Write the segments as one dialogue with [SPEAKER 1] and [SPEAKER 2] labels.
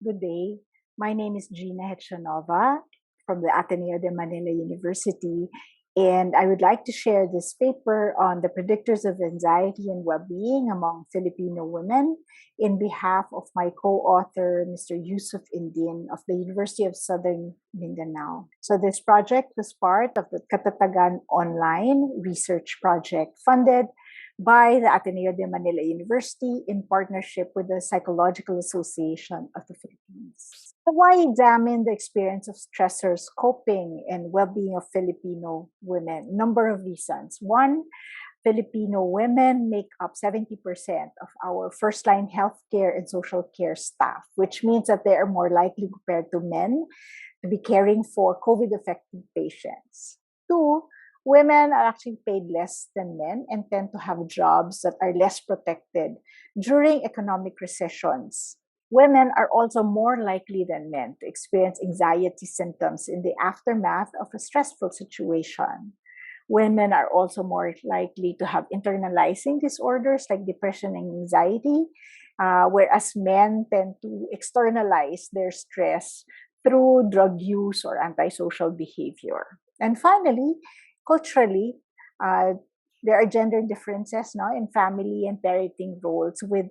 [SPEAKER 1] Good day. My name is Gina Hechanova from the Ateneo de Manila University, and I would like to share this paper on the predictors of anxiety and well-being among Filipino women in behalf of my co-author, Mr. Yusuf Indin of the University of Southern Mindanao. So this project was part of the Katatagan Online Research Project funded by the Ateneo de Manila University in partnership with the Psychological Association of the Philippines. So why examine the experience of stressors, coping, and well-being of Filipino women? Number of reasons. One, Filipino women make up 70% of our first-line healthcare and social care staff, which means that they are more likely compared to men to be caring for COVID-affected patients. Two, women are actually paid less than men and tend to have jobs that are less protected during economic recessions. Women are also more likely than men to experience anxiety symptoms in the aftermath of a stressful situation. Women are also more likely to have internalizing disorders like depression and anxiety, whereas men tend to externalize their stress through drug use or antisocial behavior. And finally, culturally, there are gender differences now in family and parenting roles, with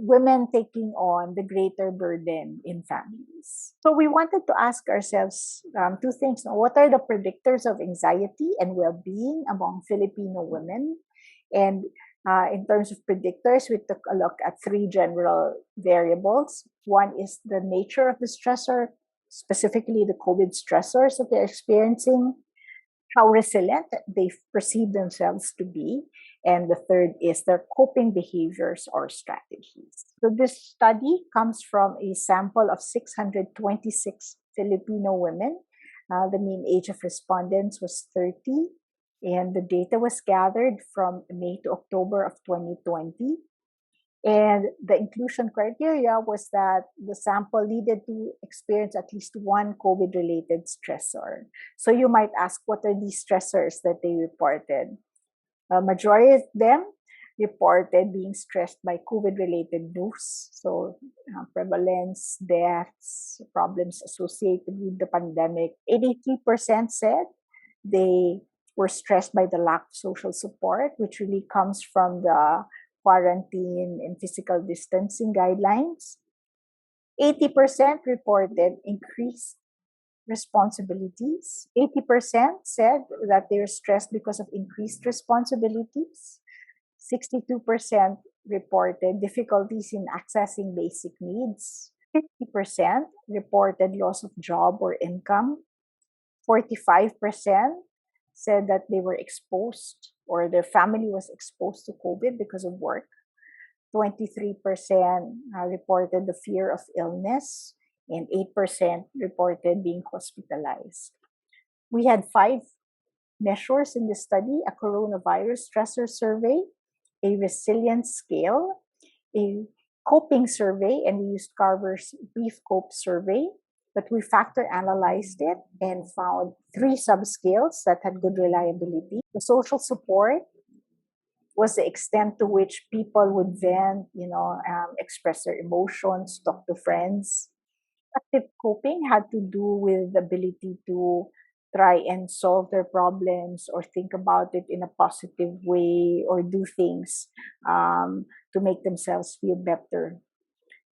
[SPEAKER 1] women taking on the greater burden in families. So we wanted to ask ourselves two things. What are the predictors of anxiety and well-being among Filipino women? And in terms of predictors, we took a look at three general variables. One is the nature of the stressor, specifically the COVID stressors that they're experiencing, how resilient they perceive themselves to be, and the third is their coping behaviors or strategies. So this study comes from a sample of 626 Filipino women. The mean age of respondents was 30, and the data was gathered from May to October of 2020. And the inclusion criteria was that the sample needed to experience at least one COVID-related stressor. So you might ask, what are these stressors that they reported? A majority of them reported being stressed by COVID-related news, so prevalence, deaths, problems associated with the pandemic. 83% said they were stressed by the lack of social support, which really comes from the quarantine and physical distancing guidelines. 80% reported increased responsibilities. 80% said that they were stressed because of increased responsibilities. 62% reported difficulties in accessing basic needs. 50% reported loss of job or income. 45% said that they were exposed or their family was exposed to COVID because of work. 23% reported the fear of illness, and 8% reported being hospitalized. We had 5 measures in the study: a coronavirus stressor survey, a resilience scale, a coping survey, and we used Carver's brief cope survey. But we factor analyzed it and found 3 subscales that had good reliability. The social support was the extent to which people would vent, express their emotions, talk to friends. Active coping had to do with the ability to try and solve their problems or think about it in a positive way or do things to make themselves feel better.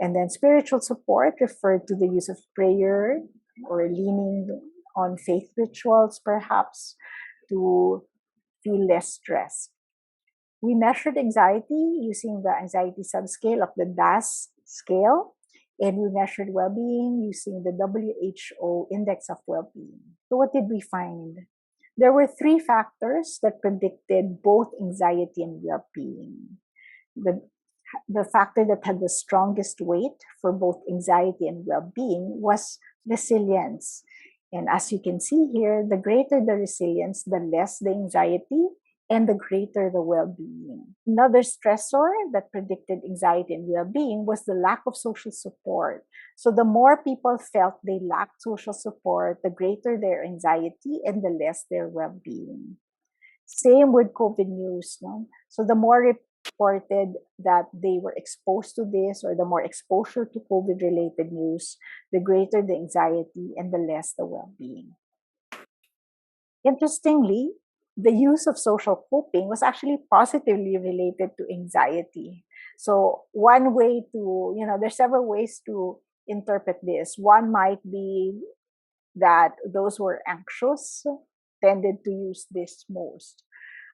[SPEAKER 1] And then spiritual support referred to the use of prayer or leaning on faith rituals, perhaps, to feel less stress. We measured anxiety using the anxiety subscale of the DAS scale, and we measured well-being using the WHO Index of Well-being. So what did we find? There were 3 factors that predicted both anxiety and well-being. The factor that had the strongest weight for both anxiety and well-being was resilience. And as you can see here, the greater the resilience, the less the anxiety, and the greater the well-being. Another stressor that predicted anxiety and well-being was the lack of social support. So the more people felt they lacked social support, the greater their anxiety and the less their well-being. Same with COVID news. No? So the more reported that they were exposed to this, or the more exposure to COVID related news, the greater the anxiety and the less the well being. Interestingly, the use of social coping was actually positively related to anxiety. So, one way to, there's several ways to interpret this. One might be that those who are anxious tended to use this most.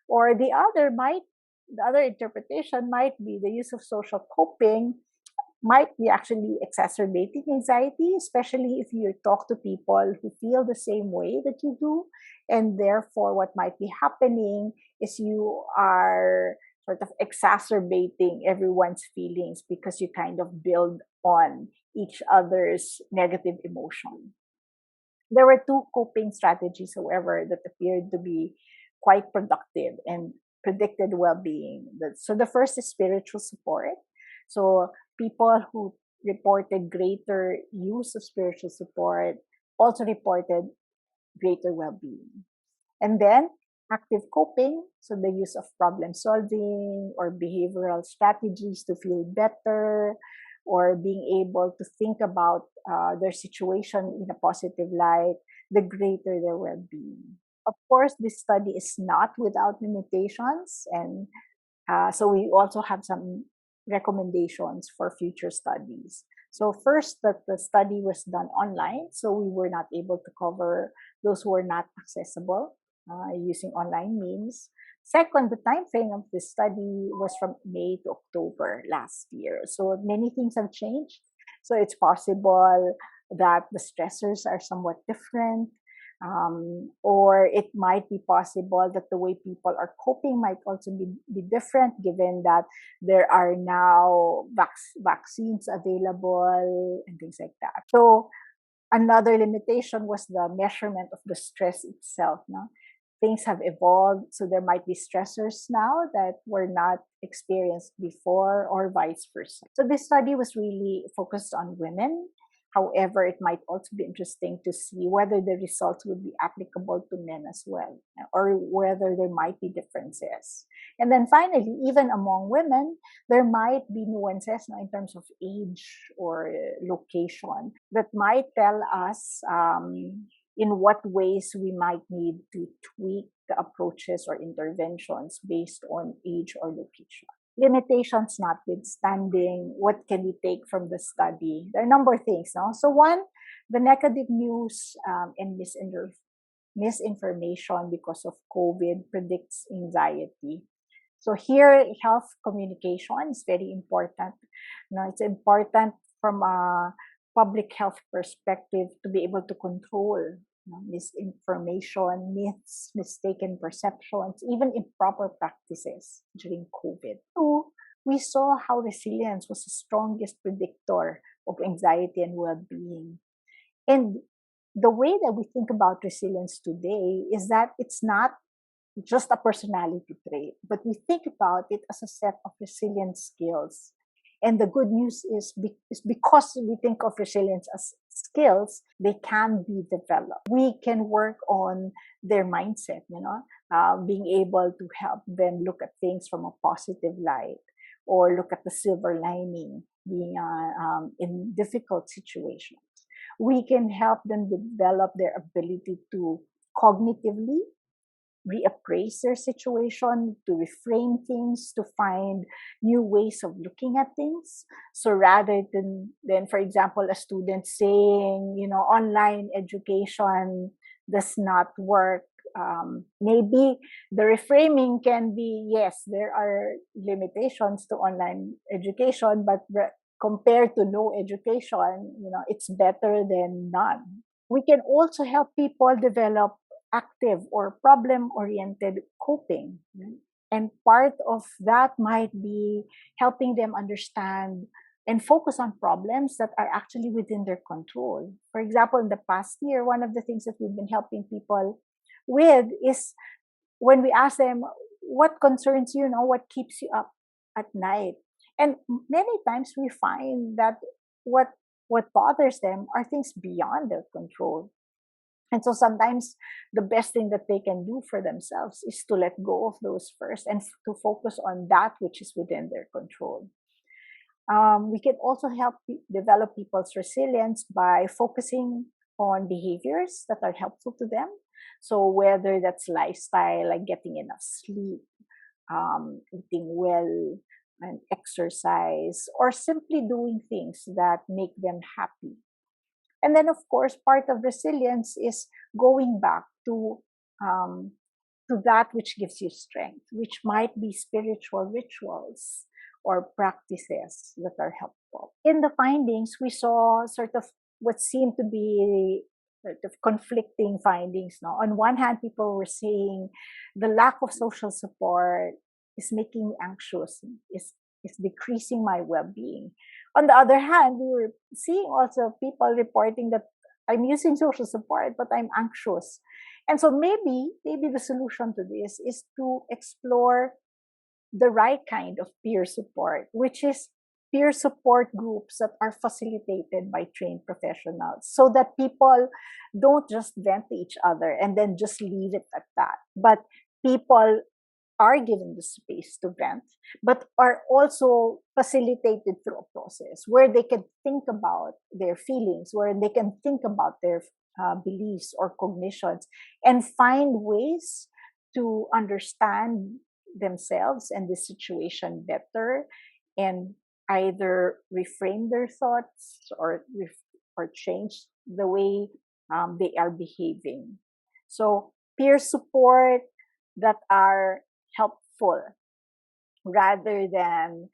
[SPEAKER 1] Or the other interpretation might be the use of social coping might be actually exacerbating anxiety, especially if you talk to people who feel the same way that you do. And therefore, what might be happening is you are sort of exacerbating everyone's feelings because you kind of build on each other's negative emotion. There were two coping strategies, however, that appeared to be quite productive and predicted well being. So the first is spiritual support. So people who reported greater use of spiritual support also reported greater well being. And then active coping, so the use of problem solving or behavioral strategies to feel better, or being able to think about their situation in a positive light, the greater their well being. Of course, this study is not without limitations, and so we also have some recommendations for future studies. So first, that the study was done online, so we were not able to cover those who were not accessible using online means. Second, the time frame of this study was from May to October last year. So many things have changed. So it's possible that the stressors are somewhat different. Or it might be possible that the way people are coping might also be different, given that there are now vaccines available and things like that. So another limitation was the measurement of the stress itself. No? Things have evolved, so there might be stressors now that were not experienced before, or vice versa. So this study was really focused on women. However, it might also be interesting to see whether the results would be applicable to men as well, or whether there might be differences. And then finally, even among women, there might be nuances in terms of age or location that might tell us in what ways we might need to tweak the approaches or interventions based on age or location. Limitations notwithstanding, what can we take from the study? There are a number of things. No? So one, the negative news and misinformation because of COVID predicts anxiety. So here, health communication is very important. It's important from a public health perspective to be able to control misinformation, myths, mistaken perceptions, even improper practices during COVID. Two, we saw how resilience was the strongest predictor of anxiety and well-being. And the way that we think about resilience today is that it's not just a personality trait, but we think about it as a set of resilient skills. And the good news is because we think of resilience as skills, they can be developed. We can work on their mindset, being able to help them look at things from a positive light, or look at the silver lining being in difficult situations. We can help them develop their ability to cognitively reappraise their situation, to reframe things, to find new ways of looking at things. So rather than for example, a student saying, online education does not work, maybe the reframing can be, yes, there are limitations to online education, but compared to no education, it's better than none. We can also help people develop active or problem-oriented coping. And part of that might be helping them understand and focus on problems that are actually within their control. For example, in the past year, one of the things that we've been helping people with is when we ask them, what concerns you, what keeps you up at night? And many times we find that what bothers them are things beyond their control. And so sometimes the best thing that they can do for themselves is to let go of those first and to focus on that which is within their control. We can also help develop people's resilience by focusing on behaviors that are helpful to them. So whether that's lifestyle, like getting enough sleep, eating well, and exercise, or simply doing things that make them happy. And then, of course, part of resilience is going back um, to that which gives you strength, which might be spiritual rituals or practices that are helpful. In the findings, we saw sort of what seemed to be sort of conflicting findings. No, on one hand, people were saying the lack of social support is making me anxious, is decreasing my well-being. On the other hand, we were seeing also people reporting that I'm using social support, but I'm anxious. And so maybe the solution to this is to explore the right kind of peer support, which is peer support groups that are facilitated by trained professionals so that people don't just vent to each other and then just leave it at that. But people are given the space to vent, but are also facilitated through a process where they can think about their feelings, where they can think about their beliefs or cognitions and find ways to understand themselves and the situation better and either reframe their thoughts or change the way they are behaving. So peer support that are helpful rather than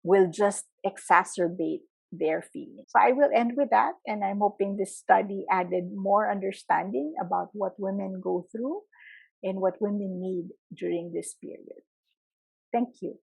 [SPEAKER 1] will just exacerbate their feelings. So I will end with that, and I'm hoping this study added more understanding about what women go through and what women need during this period. Thank you.